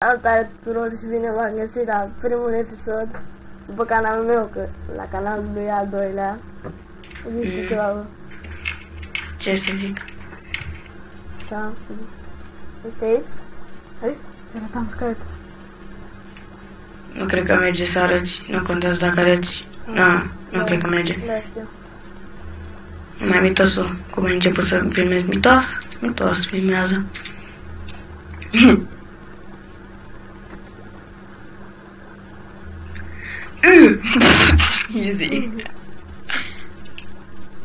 Salutare tuturor și bine v-am găsit la primul episod după canalul meu, că la canalul lui al doilea. Zici tu ceva, bă? Ce să zic? Așa. Ești aici? Hai, să arătam Skype. Nu cred că merge să arăți, nu contează dacă arăți. Nu cred că merge. Da, știu. Mai mitosul, cum ai început să filmezi mitos? Mitos filmează. Easy.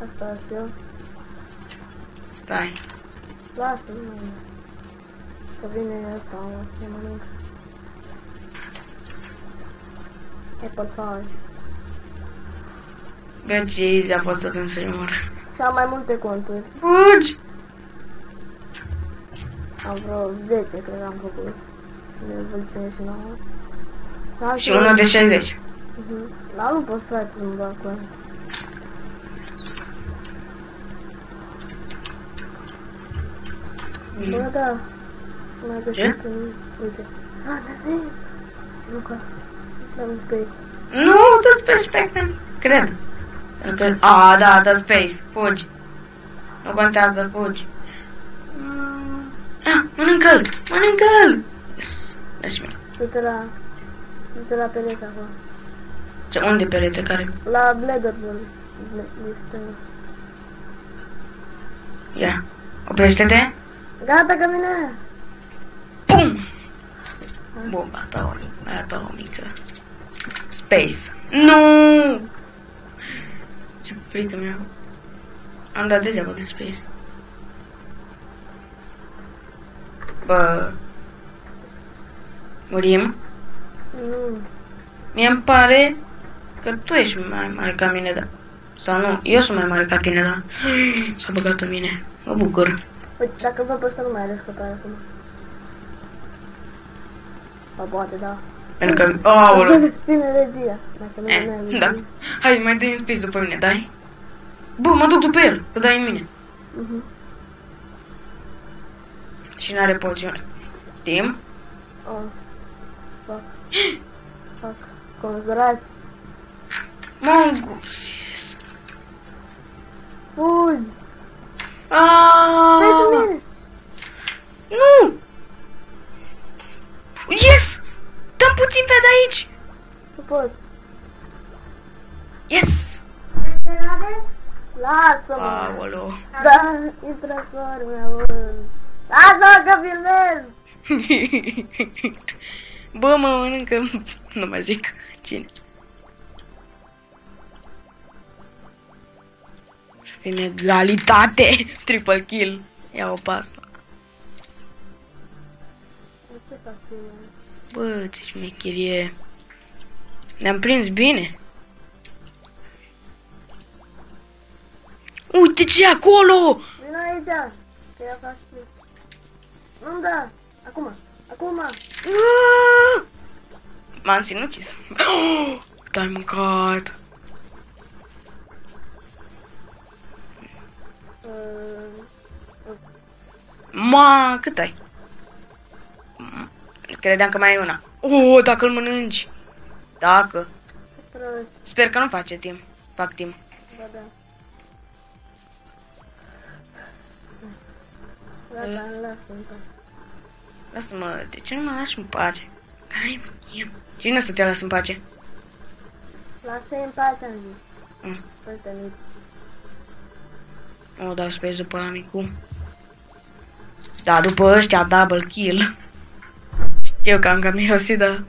Asta las eu. Stai. Lasă-mă, mă. Că vine ăsta, mă, să ne mănânc. Apple Fire. Bă, ce easy a fost atunci să-i mor. Și am mai multe conturi. Fugi! Am vreo 10, cred că am făcut. De evoluție și nouă. Și unul de 60. Da, nu poți, frate, să mă bag cu ăla. Bă, da. Mai găsit în... Uite. Năzit! Nu că... Dă-mi space. Nu, dă space pe ecran. Cred. Da, dă space. Fugi. Nu contează, fugi. Mănâncă-l! Mănâncă-l! Yes. Dă-și mie. Du-te la perete acolo. Ce, unde perete? Care? La Bladerborn. De stânga. Ia. Oprește-te. Gata că vine! Pum! Bomba ta, aia ta o mică. Space. Nu! Ce frică mea. Am dat degeaba de space. Bă. Murim? Nu. Mie-mi pare că tu ești mai mare ca mine, da. Sau nu, eu sunt mai mare ca tine, da. S-a băgat în mine. Mă bucur. Uite, dacă văd pe ăsta nu mai are scăpare acum. Sau poate, da. Pentru că... Aoleu! Vine regia. Dacă nu vine Da. Hai, mai dai un space după mine, dai? Bă, mă duc după el, că dai în mine. Și n-are poțiune. Tim? Oh. Fuck. Fuck. Conjurați. Mongus. Fugi. Aaaa! Vezi în mine. Nu! Yes! Dăm puțin pe de aici! Nu pot. Yes! Lasă-mă. Aoleu. Da, intră soare mea, bă. Lasă-mă că filmez. Bă, mă mănâncă... Nu mai zic cine. Să fim egalitate! Triple kill. Ia o pasă. Ce fac filmez? Bă, ce șmecherie. Ne-am prins bine. Uite ce e acolo! Vino aici. Că eu fac clip. Nu-mi da. Acum. Acum. M-am sinucis. Te-ai mâncat. Ma, cât ai? Credeam că mai e una. Dacă îl mănânci. Dacă. Prost. Sper că nu face timp. Fac timp. Ba da. Gata, lasă-mi pace. Lasă-mă, de ce nu mă lași în pace? Care-i mă? Cine să te lasă în pace? Lasă-i în pace, am zis. Ăsta mic. O, dau space după la micu. Da, după ăștia, double kill. Știu că am cam mirosit, dar...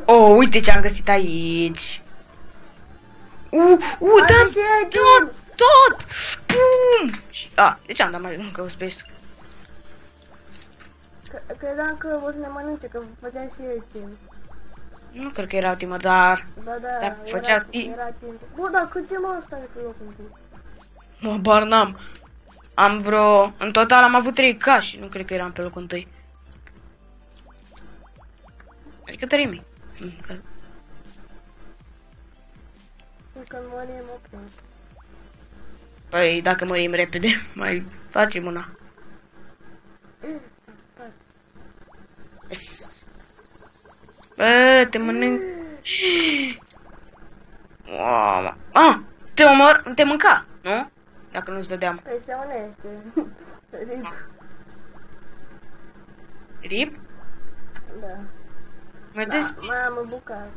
Oh, uite ce am găsit aici. Da, tot! Pum! De ce am dat mai încă un space? Credeam că o să ne mănânce, că făceam și eu timp. Nu cred că erau timă, dar... Ba da, Dar făcea timp. era timp. Bă, dar cât timp ăsta e pe locul întâi? Mă, bar n-am. Am vreo... În total am avut 3 ca și nu cred că eram pe locul întâi. Adică 3000. Și când mărim, ok. Păi, dacă mărim repede, mai facem una. Yes. Bă, te mănânc. Wow. Ah, te mânca, nu? Dacă nu-ți dădeam. Păi se unește. Rip. Rip? Da. Mai Da, deschis. mai am o bucată.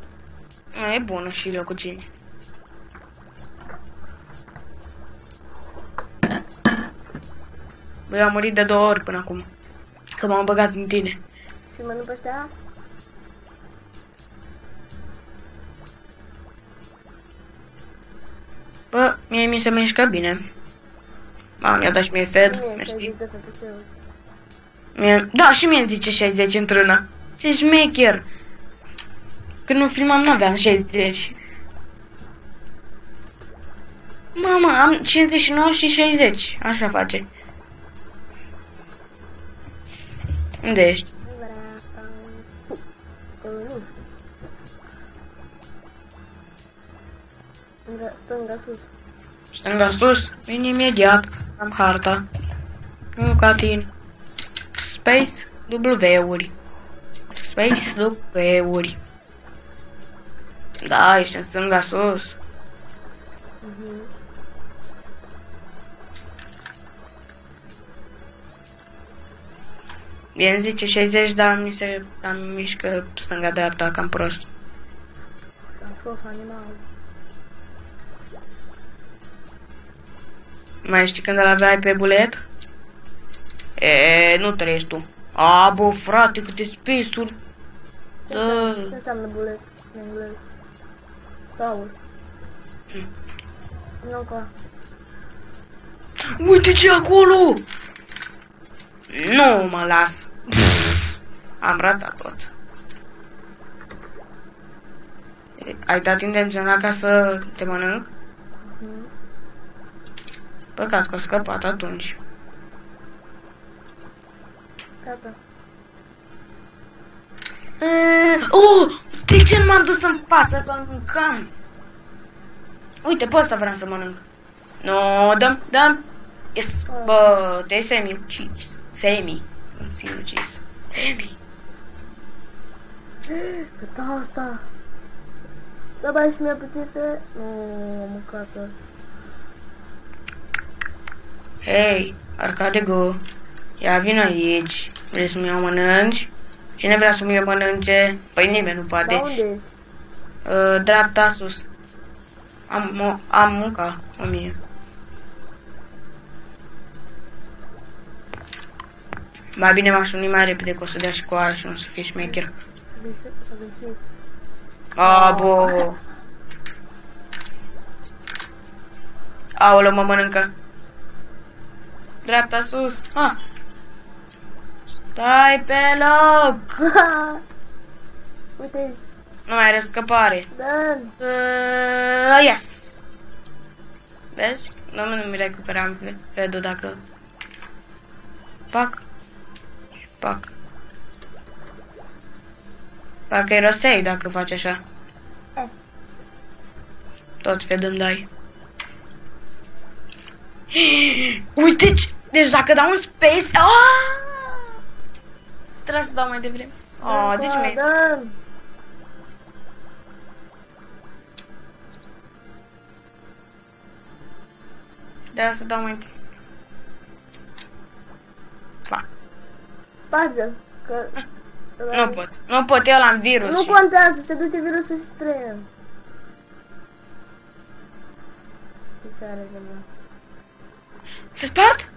E bună și eu cu cine. Băi, am murit de 2 ori până acum. Că m-am băgat în tine. Și mănânc pe ăștia? Bă, mie mi se mișcă bine. Mi-a dat și mie fed. Mie Mersi. 60 de FPS-uri. Da, și mie îmi zice 60 într-una. Ce șmecher. Când nu filmam n-aveam 60. Mama, am 59 și 60. Așa face. Unde ești? Nu știu. Stânga sus. Stânga sus? Vine imediat. Am harta. Nu ca tine. Space W-uri. Space W-uri. Da, ești în stânga sus. Bine zice 60, dar mi se mișcă stânga-dreapta cam prost. Am scos animalul. Mai știi când îl aveai pe bulet? Nu trăiești tu. A, bă, frate, câte space-uri. Ce înseamnă bulet în engleză? Taur. Nu ca. Uite ce acolo! Nu mă las. Am ratat tot. Ai dat intenționat ca să te mănânc? Păcat că a scăpat atunci. Gata. De ce nu m-am dus în față că mâncam? Uite, pe ăsta vreau să mănânc. No, dăm. Yes, bă, te-ai semi-ucis. Semi. Sinucis. Semi. Cât asta? Da, bai și mi-a puțin pe... Nu, am mâncat asta. Hei, Arcade Go. Ia vino aici. Vrei să-mi iau mănânci? Cine vrea să-mi iau mănânce? Păi nimeni nu poate. Da, unde ești? Dreapta sus. Am munca 1000. Mai bine m-aș uni mai repede că o să dea și cu aia și nu să fie șmecher. Să vezi. Abo. Aoleu, mă mănâncă. Dreapta sus. Stai pe loc. Uite, Nu mai are scăpare. da. Yes. Vezi? Nu-mi recuperam fedul dacă... Pac. Pac. Parcă-i răsei dacă faci așa. Tot fed îmi dai. Uite ce... Deci dacă dau un space... Trebuie să dau mai devreme. Deci mi-ai... Da. Trebuie să dau mai... Pa. Sparge-l. Că... Nu pot. Nu pot, eu am virus. Nu contează, se duce virusul și spre el. Ce are zămă? Se spart?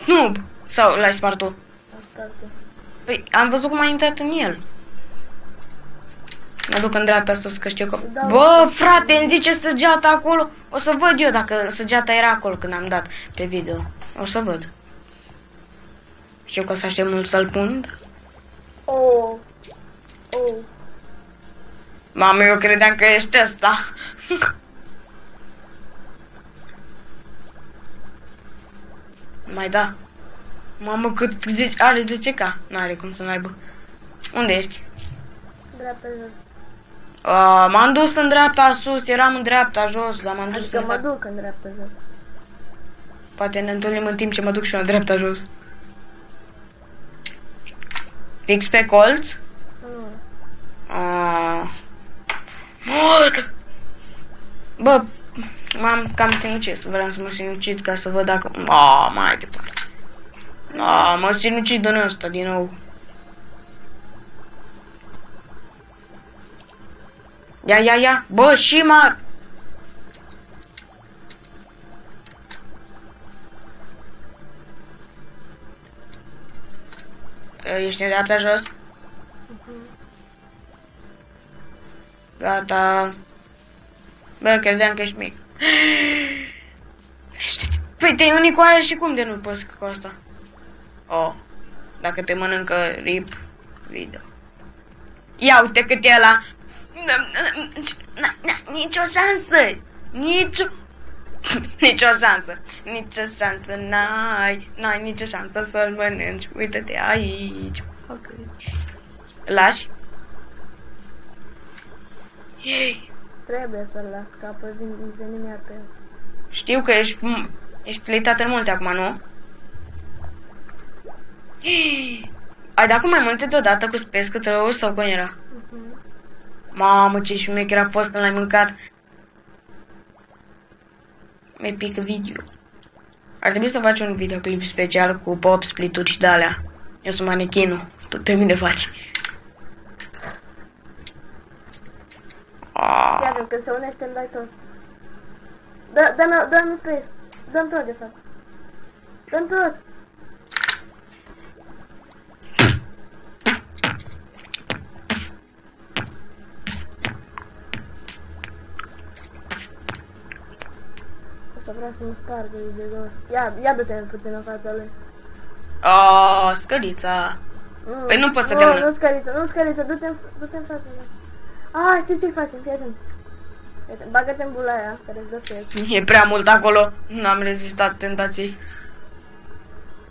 Nu. Sau l-ai spart tu? Am spart. Păi, am văzut cum a intrat în el. Mă duc în dreapta sus, că știu că... Da. Bă, frate, îmi zice săgeata acolo. O să văd eu dacă săgeata era acolo când am dat pe video. O să văd. Știu că o să aștept mult să-l pun. Oh. Mamă, eu credeam că ești ăsta. Mai da. Mamă, cât zici, are 10k. N-are cum să n-aibă. Unde ești? Dreapta jos. M-am dus în dreapta sus, eram în dreapta jos, dar m-am dus Adică în mă duc în dreapta jos. Poate ne întâlnim în timp ce mă duc și eu în dreapta jos. Fix pe colț? Nu. Mor! Bă, m-am cam sinucis. Vreau să mă sinucid ca să văd dacă... mai departe. Mă sinucid în ăsta din nou. Ia. Bă, și mă... Ești în dreapta jos? Gata. Bă, credeam că ești mic. Păi te-ai unit cu aia și cum de nu poți cu asta? Dacă te mănâncă rip video. Ia uite cât e ăla. Nicio șansă. Nicio șansă. N-ai nicio șansă să-l mănânci. Uite-te aici. Lași? Ei. Trebuie să-l las, că apoi veni mea pe el. Știu că ești pleitat în multe acum, nu? Ai dat cu mai multe deodată cu Space Control sau cum era? Mamă, ce șmecher a fost când l-ai mâncat. Mi pică video. Ar trebui să faci un videoclip special cu pop, split-uri și de-alea. Eu sunt manechinul. Tot pe mine faci. Iată, când se unește îmi dai tot. Dă-mi Space. Dă-mi tot, de fapt. Dă-mi tot. Să vreau să mă spargă de gos. Ia dă-te puțin în fața lui. Scărița. Păi nu poți să te mănânc. Nu scăriță, du-te în fața lui. Știu ce facem, fii atent. Bagă-te în bula aia, care îți dă fiec. E prea mult acolo. N-am rezistat tentației.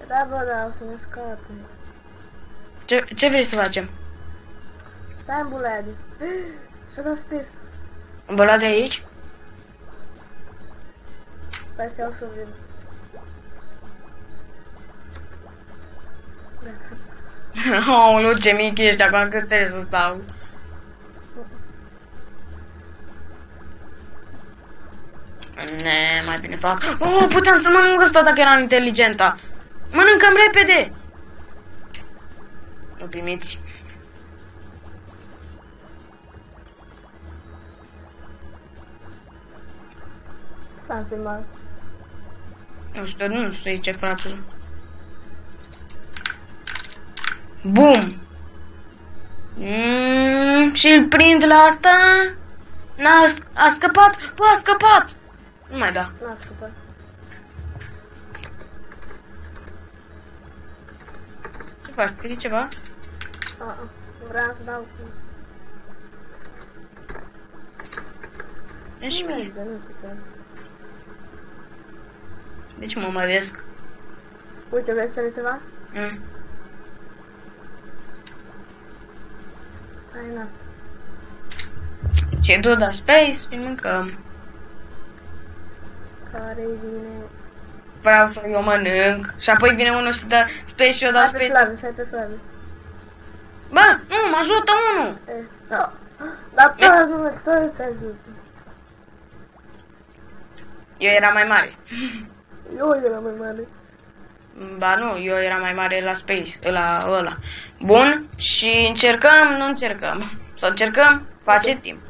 Da, o să ne scape. Ce vrei să facem? Stai în bula aia de să dau Space. În bula de aici? Stai să iau și o vreme. Aoleu, ce mic ești, acum cât trebuie să stau. Mai bine fac. Puteam să mănânc ăsta dacă eram inteligentă. Mănâncăm repede. Nu primiți. S-am filmat. Nu știu ce frate. Bum! Și îl prind la asta. A scăpat? Bă, a scăpat! Nu mai da. N-a scăpat. Ce faci? Scrii ceva? Vreau să dau cu... Și mie. Nu știu ce. Deci mă măresc. Uite, vrei să le ceva? Stai în asta. Ce du da Space și mâncăm. Care vine... Vreau să eu mănânc. Și apoi vine unul și dă Space și eu dau Space. Stai pe Flavius. Bă, nu, mă ajută unul. Dar tot stai ajută. Eu eram mai mare. Eu eram mai mare. Ba nu, eu eram mai mare la Space, la ăla. Bun, și încercăm, nu încercăm. Sau încercăm, face timp.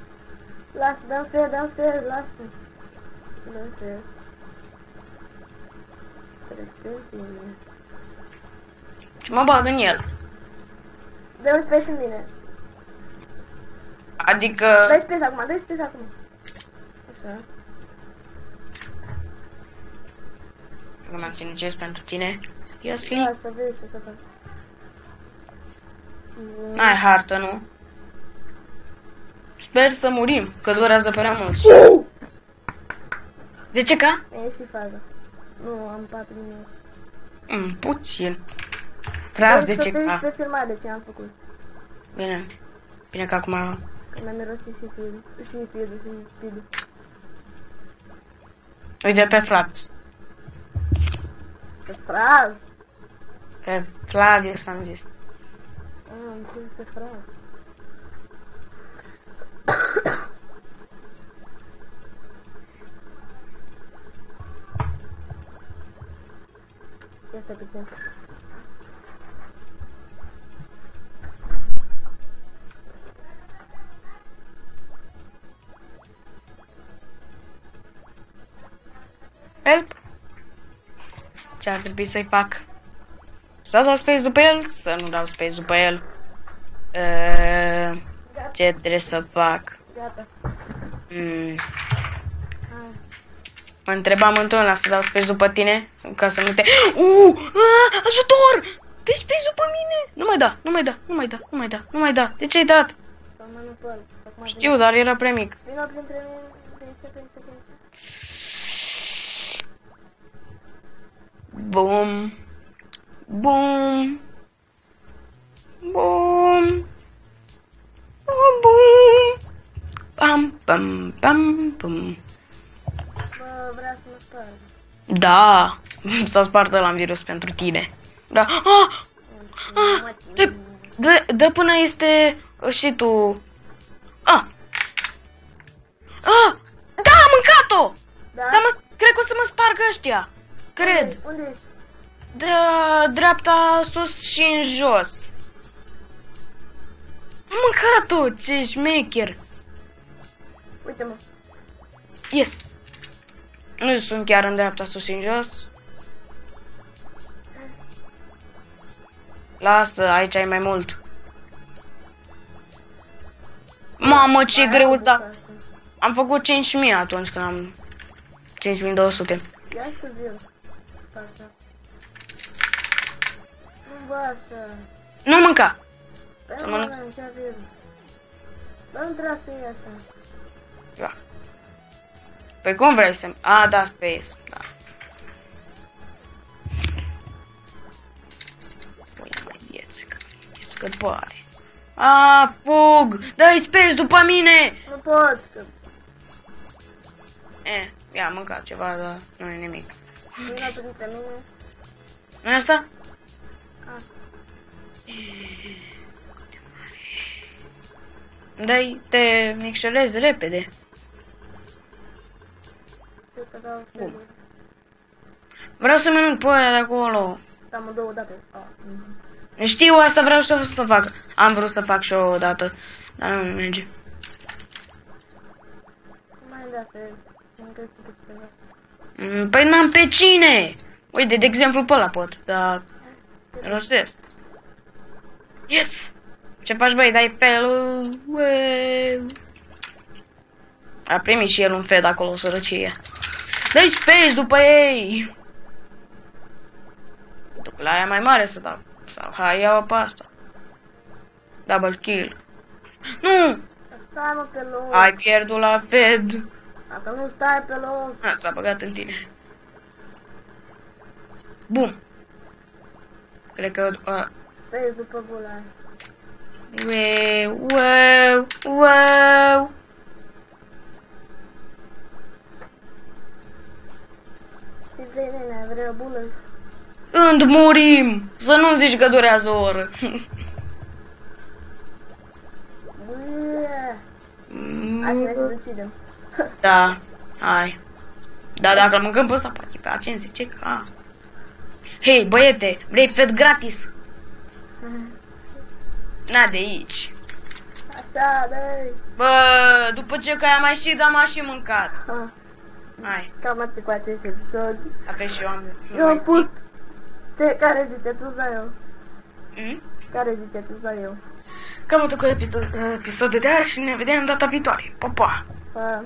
Lasă, dă-mi fer, lasă. Dă-mi fer. Trec pe tine. Și mă bag în el. Dă-mi Space în mine. Adică... Dai Space acum. Așa. Nu m-am sinucis pentru tine. Ia să să vezi ce să fac. N-ai hartă, nu? Sper să murim, că durează prea mult. De ce ca? E și faza. Nu, am 4 minute. Puțin. Frazi, de ce ca? Să te pe filmare ce am făcut. Bine. Bine că acum... Că mi-am mirosit și feed-ul și speed-ul. Uite pe Flaps. Pe fraz. Pe Flavius am zis. Am înțeles pe fraz. Este puțin. Help! Ce ar trebui să-i fac? Să dau space după el? Să nu dau space după el? Ce trebuie să fac? Gata. Mm. Hai. Mă întrebam întotdeauna să dau space după tine, ca să nu te... Ajutor! Dai space după mine! Nu mai da, nu mai da, nu mai da, nu mai da, nu mai da. De ce ai dat? Sau mă nu pot. Știu, dar era prea mic. Vino printre mine. Pe aici. Bum. Bum. Bum. Bum. Pam, pam, pam, pam. Bă, vrea să mă sparg. Da, s-a spart ăla în virus pentru tine. Da. Dă până este și tu. Da, am mâncat-o! Da? Dar cred că o să mă spargă ăștia. Cred. Unde ești? De dreapta sus și în jos. Am mâncat-o, ce șmecher. Uite-mă. Yes. Nu sunt chiar în dreapta sus și în jos. Lasă, aici ai mai mult. Mamă, ce greu, da. Am făcut 5.000 atunci când am... 5.200. Ia și tu viu. Nu bă așa. Nu mânca. Păi Să nu mănânc. mănânc, chiar viu. Bă, nu trebuie să iei așa. Da. Păi cum vrei să... A, da, space. Da. Păi mai vieți scăpare. A, fug! Dă-i space după mine! Nu pot, că... Ia, am mâncat ceva, dar nu e nimic. Vino printre mine. Nu asta? Asta. Dă-i, te micșorezi repede. Cred că dau trebuie. Vreau să mănânc pe aia de acolo. Am două date. Știu, asta vreau să fac. Am vrut să fac și eu o dată, dar nu merge. Mai dacă încă pe cineva. Păi n-am pe cine? Uite, de exemplu pe ăla pot, dar... Rosesc. Yes! Ce faci, băi? Dai pe el... A primit și el un fed acolo, sărăcie. Dai space după ei! Duc la aia mai mare să dau. Sau hai, iau pe asta. Double kill. Nu! Stai mă pe loc. Ai pierdut la fed. Dacă nu stai pe loc. S-a băgat în tine. Bum! Cred că... Space după gula. Wow! Ce vrei, nene? Vrei o bulă? Când murim! Să nu zici că durează o oră. Bă. Hai să ne sinucidem. Da, hai. Da, dacă îl mâncăm pe ăsta, poate pe ce zice că... Hei, băiete, vrei fed gratis? Na, de aici. Așa, dai. Bă, după ce că am mai și dat, m-a și mâncat. Hai. Cam atât cu acest episod. Aveți și eu am... Eu am fost... Ce? Care zice tu sau eu? Mm? Care zice tu sau eu? Cam atât cu episodul de azi și ne vedem data viitoare. Pa, pa! Pa!